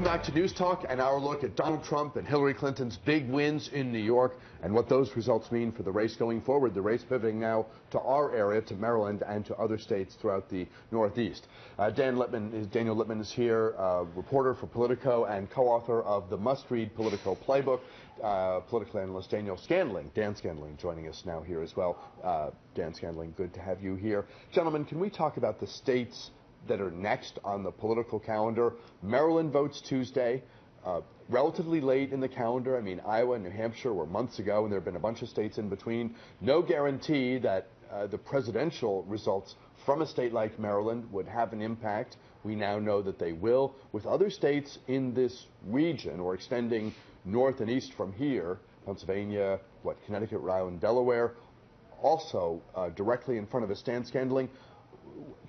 back to News Talk and our look at Donald Trump and Hillary Clinton's big wins in New York and what those results mean for the race going forward. The race pivoting now to our area, to Maryland, and to other states throughout the Northeast. Daniel Lippman is here, reporter for Politico and co-author of the must-read Politico playbook. Political analyst Dan Scandling, joining us now here as well. Dan Scandling, good to have you here. Gentlemen, can we talk about the states that are next on the political calendar? Maryland votes Tuesday, relatively late in the calendar. I mean, Iowa and New Hampshire were months ago, and there have been a bunch of states in between. No guarantee that the presidential results from a state like Maryland would have an impact. We now know that they will. With other states in this region, or extending north and east from here, Pennsylvania, Connecticut, Rhode Island, Delaware, also directly in front of us, Dan Scandling.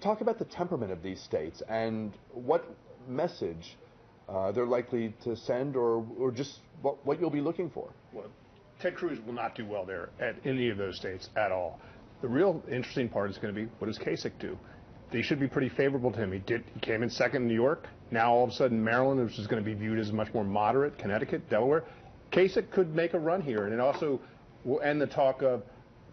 Talk about the temperament of these states and what message they're likely to send, or just what you'll be looking for. Well, Ted Cruz will not do well there at any of those states at all. The real interesting part is going to be, what does Kasich do? They should be pretty favorable to him. He came in second in New York. Now all of a sudden Maryland, which is going to be viewed as much more moderate, Connecticut, Delaware. Kasich could make a run here, and it also will end the talk of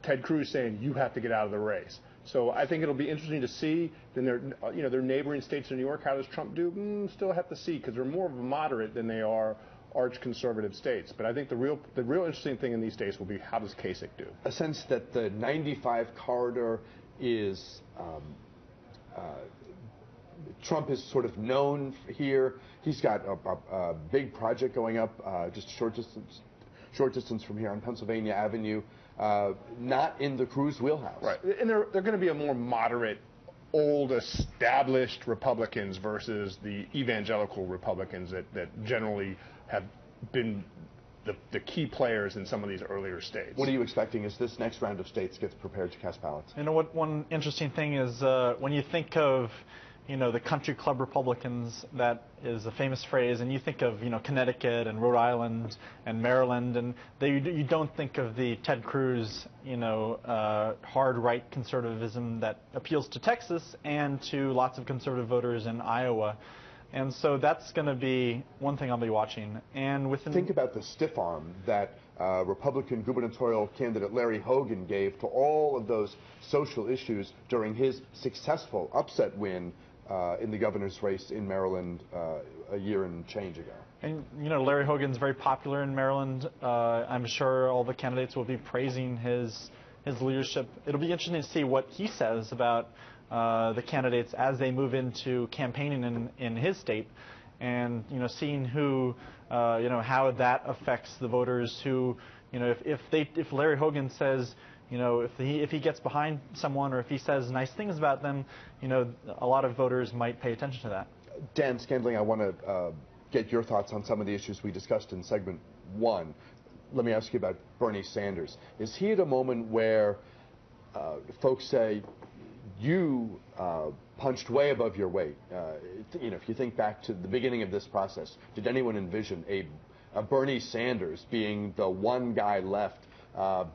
Ted Cruz saying you have to get out of the race. So I think it'll be interesting to see. Then their neighboring states in New York, how does Trump do? Still have to see, because they're more of a moderate than they are arch conservative states. But I think the real interesting thing in these states will be, how does Kasich do? A sense that the 95 corridor is Trump is sort of known here. He's got a big project going up just a short distance from here on Pennsylvania Avenue. Not in the Cruz wheelhouse. Right, and they're going to be a more moderate, old, established Republicans versus the evangelical Republicans that generally have been the key players in some of these earlier states. What are you expecting as this next round of states gets prepared to cast ballots? You know what? One interesting thing is when you think of the country club Republicans, that is a famous phrase, and you think of, Connecticut and Rhode Island and Maryland, and you don't think of the Ted Cruz, hard right conservatism that appeals to Texas and to lots of conservative voters in Iowa. And so that's going to be one thing I'll be watching. And think about the stiff arm that Republican gubernatorial candidate Larry Hogan gave to all of those social issues during his successful upset win in the governor's race in Maryland a year and change ago. And Larry Hogan's very popular in Maryland. I'm sure all the candidates will be praising his leadership. It'll be interesting to see what he says about the candidates as they move into campaigning in his state, and seeing who how that affects the voters who if Larry Hogan says if he gets behind someone, or if he says nice things about them, a lot of voters might pay attention to that. Dan Scandling, I want to get your thoughts on some of the issues we discussed in segment one. Let me ask you about Bernie Sanders. Is he at a moment where folks say, you punched way above your weight? If you think back to the beginning of this process, did anyone envision a Bernie Sanders being the one guy left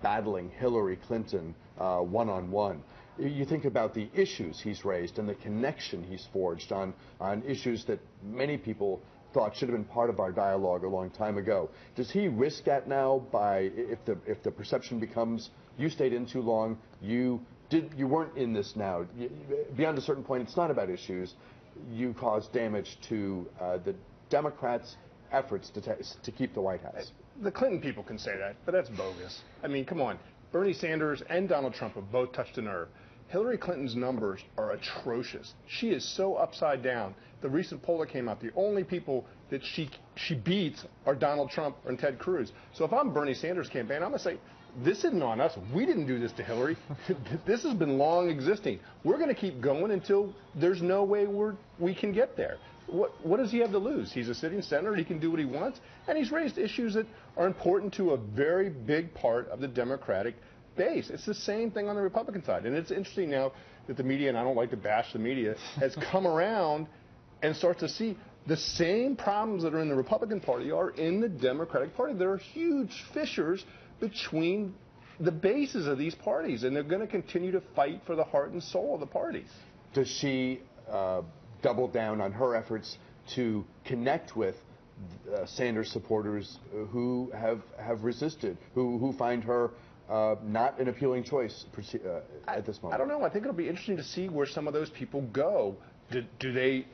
battling Hillary Clinton one-on-one? You think about the issues he's raised and the connection he's forged on issues that many people thought should have been part of our dialogue a long time ago. Does he risk that now by, if the perception becomes, you stayed in too long, you weren't in this now, beyond a certain point, it's not about issues, you caused damage to the Democrats' efforts to keep the White House? The Clinton people can say that, but that's bogus. I mean, come on. Bernie Sanders and Donald Trump have both touched a nerve. Hillary Clinton's numbers are atrocious. She is so upside down. The recent poll that came out, the only people that she beats are Donald Trump and Ted Cruz. So if I'm Bernie Sanders' campaign, I'm going to say, this isn't on us. We didn't do this to Hillary. This has been long existing. We're going to keep going until there's no way we can get there. What does he have to lose? He's a sitting senator. He can do what he wants. And he's raised issues that are important to a very big part of the Democratic base. It's the same thing on the Republican side. And it's interesting now that the media, and I don't like to bash the media, has come around and starts to see the same problems that are in the Republican Party are in the Democratic Party. There are huge fissures between the bases of these parties, and they're going to continue to fight for the heart and soul of the parties. Does she double down on her efforts to connect with Sanders supporters who have resisted, who find her not an appealing choice at this moment? I don't know. I think it'll be interesting to see where some of those people go. Do they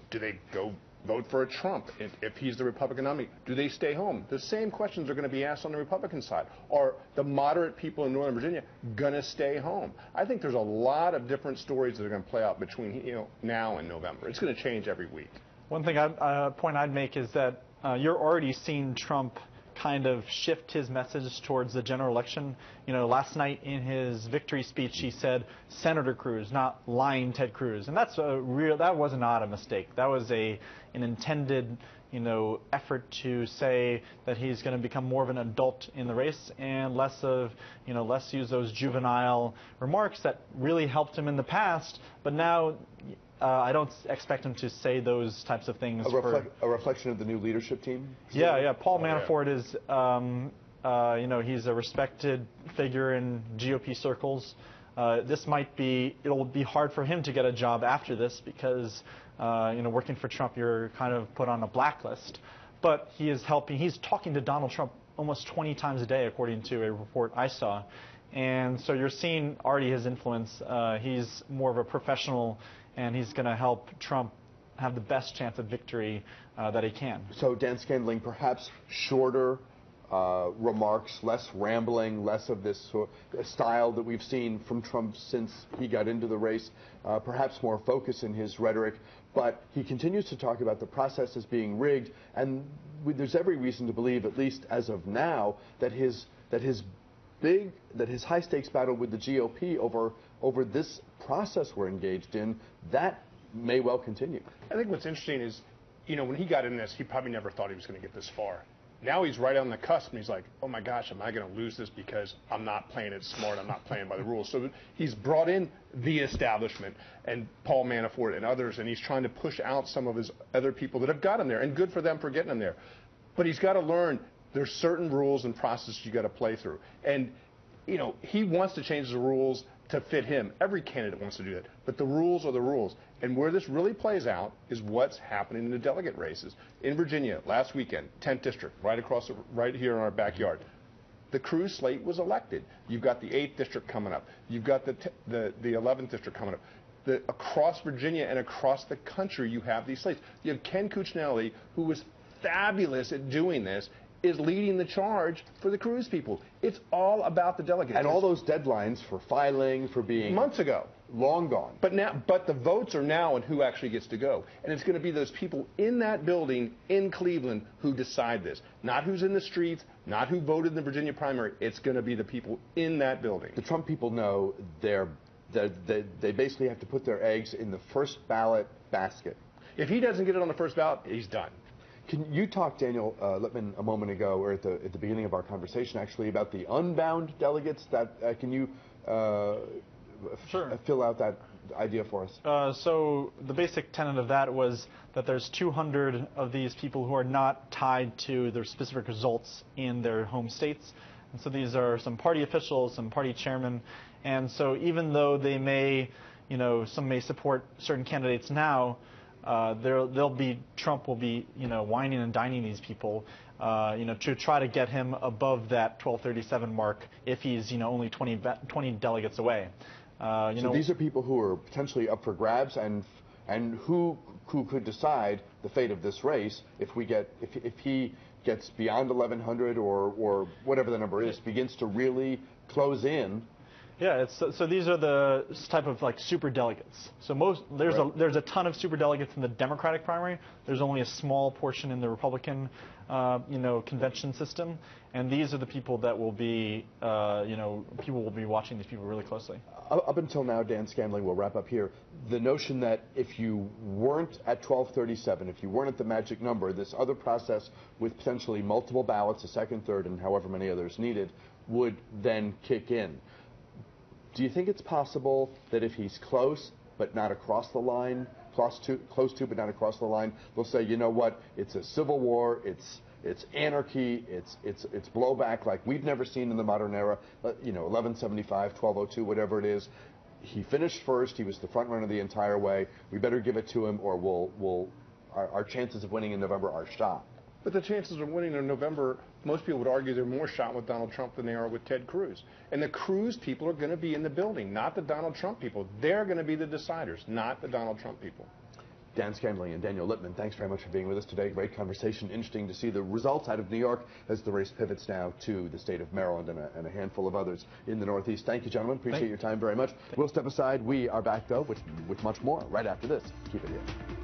go vote for a Trump if he's the Republican nominee? Do they stay home? The same questions are going to be asked on the Republican side. Are the moderate people in Northern Virginia going to stay home? I think there's a lot of different stories that are going to play out between now and November. It's going to change every week. One thing point I'd make is that you're already seeing Trump kind of shift his message towards the general election. Last night in his victory speech, he said Senator Cruz, not lying Ted Cruz, and that was not a mistake. That was an intended, effort to say that he's going to become more of an adult in the race and less use those juvenile remarks that really helped him in the past, but now. I don't expect him to say those types of things. A reflection of the new leadership team? Yeah. Paul Manafort is, he's a respected figure in GOP circles. It'll be hard for him to get a job after this because, working for Trump, you're kind of put on a blacklist. But he is helping. He's talking to Donald Trump almost 20 times a day, according to a report I saw. And so you're seeing already his influence. He's more of a professional, and he's going to help Trump have the best chance of victory that he can. So, Dan Scandling, perhaps shorter remarks, less rambling, less of this style that we've seen from Trump since he got into the race, perhaps more focus in his rhetoric, but he continues to talk about the process as being rigged, and there's every reason to believe, at least as of now, that his high-stakes battle with the GOP over this process we're engaged in, that may well continue. I think what's interesting is, when he got in this, he probably never thought he was going to get this far. Now he's right on the cusp, and he's like, oh my gosh, am I going to lose this because I'm not playing it smart, I'm not playing by the rules. So he's brought in the establishment and Paul Manafort and others, and he's trying to push out some of his other people that have got him there, and good for them for getting him there. But he's got to learn there's certain rules and processes you got to play through. And, he wants to change the rules to fit him. Every candidate wants to do that. But the rules are the rules. And where this really plays out is what's happening in the delegate races. In Virginia, last weekend, 10th district, right here in our backyard. The Cruz slate was elected. You've got the 8th district coming up. You've got the 11th district coming up. Across Virginia and across the country, you have these slates. You have Ken Cuccinelli, who was fabulous at doing this, is leading the charge for the Cruz people. It's all about the delegates. And all those deadlines for filing, for being... months ago. Long gone. But the votes are now on who actually gets to go. And it's going to be those people in that building in Cleveland who decide this. Not who's in the streets, not who voted in the Virginia primary. It's going to be the people in that building. The Trump people know they basically have to put their eggs in the first ballot basket. If he doesn't get it on the first ballot, he's done. Can you talk, Daniel Lippman, a moment ago, or at the beginning of our conversation, actually, about the unbound delegates? Can you Sure. fill out that idea for us? So the basic tenet of that was that there's 200 of these people who are not tied to their specific results in their home states. And so these are some party officials, some party chairmen. And so even though they may, some may support certain candidates now, Trump will be, whining and dining these people, to try to get him above that 1237 mark if he's, only 20 delegates away. So these are people who are potentially up for grabs, and who could decide the fate of this race if he gets beyond 1,100 or whatever the number is, begins to really close in. Yeah, so these are the type of super delegates. So there's a ton of super delegates in the Democratic primary. There's only a small portion in the Republican, convention system, and these are the people that will be, people will be watching these people really closely. Up until now, Dan Scandling, we'll wrap up here. The notion that if you weren't at 1237, if you weren't at the magic number, this other process with potentially multiple ballots, a second, third, and however many others needed, would then kick in. Do you think it's possible that if he's close but not across the line, close to but not across the line, they'll say, you know what, it's a civil war, it's anarchy, it's blowback like we've never seen in the modern era, 1175, 1202, whatever it is. He finished first, he was the front runner the entire way. We better give it to him or we'll our chances of winning in November are shot. But the chances of winning in November, most people would argue they're more shot with Donald Trump than they are with Ted Cruz. And the Cruz people are going to be in the building, not the Donald Trump people. They're going to be the deciders, not the Donald Trump people. Dan Scandling and Daniel Lippman, thanks very much for being with us today. Great conversation. Interesting to see the results out of New York as the race pivots now to the state of Maryland and a handful of others in the Northeast. Thank you, gentlemen. Appreciate your time very much. We'll step aside. We are back, though, with much more right after this. Keep it here.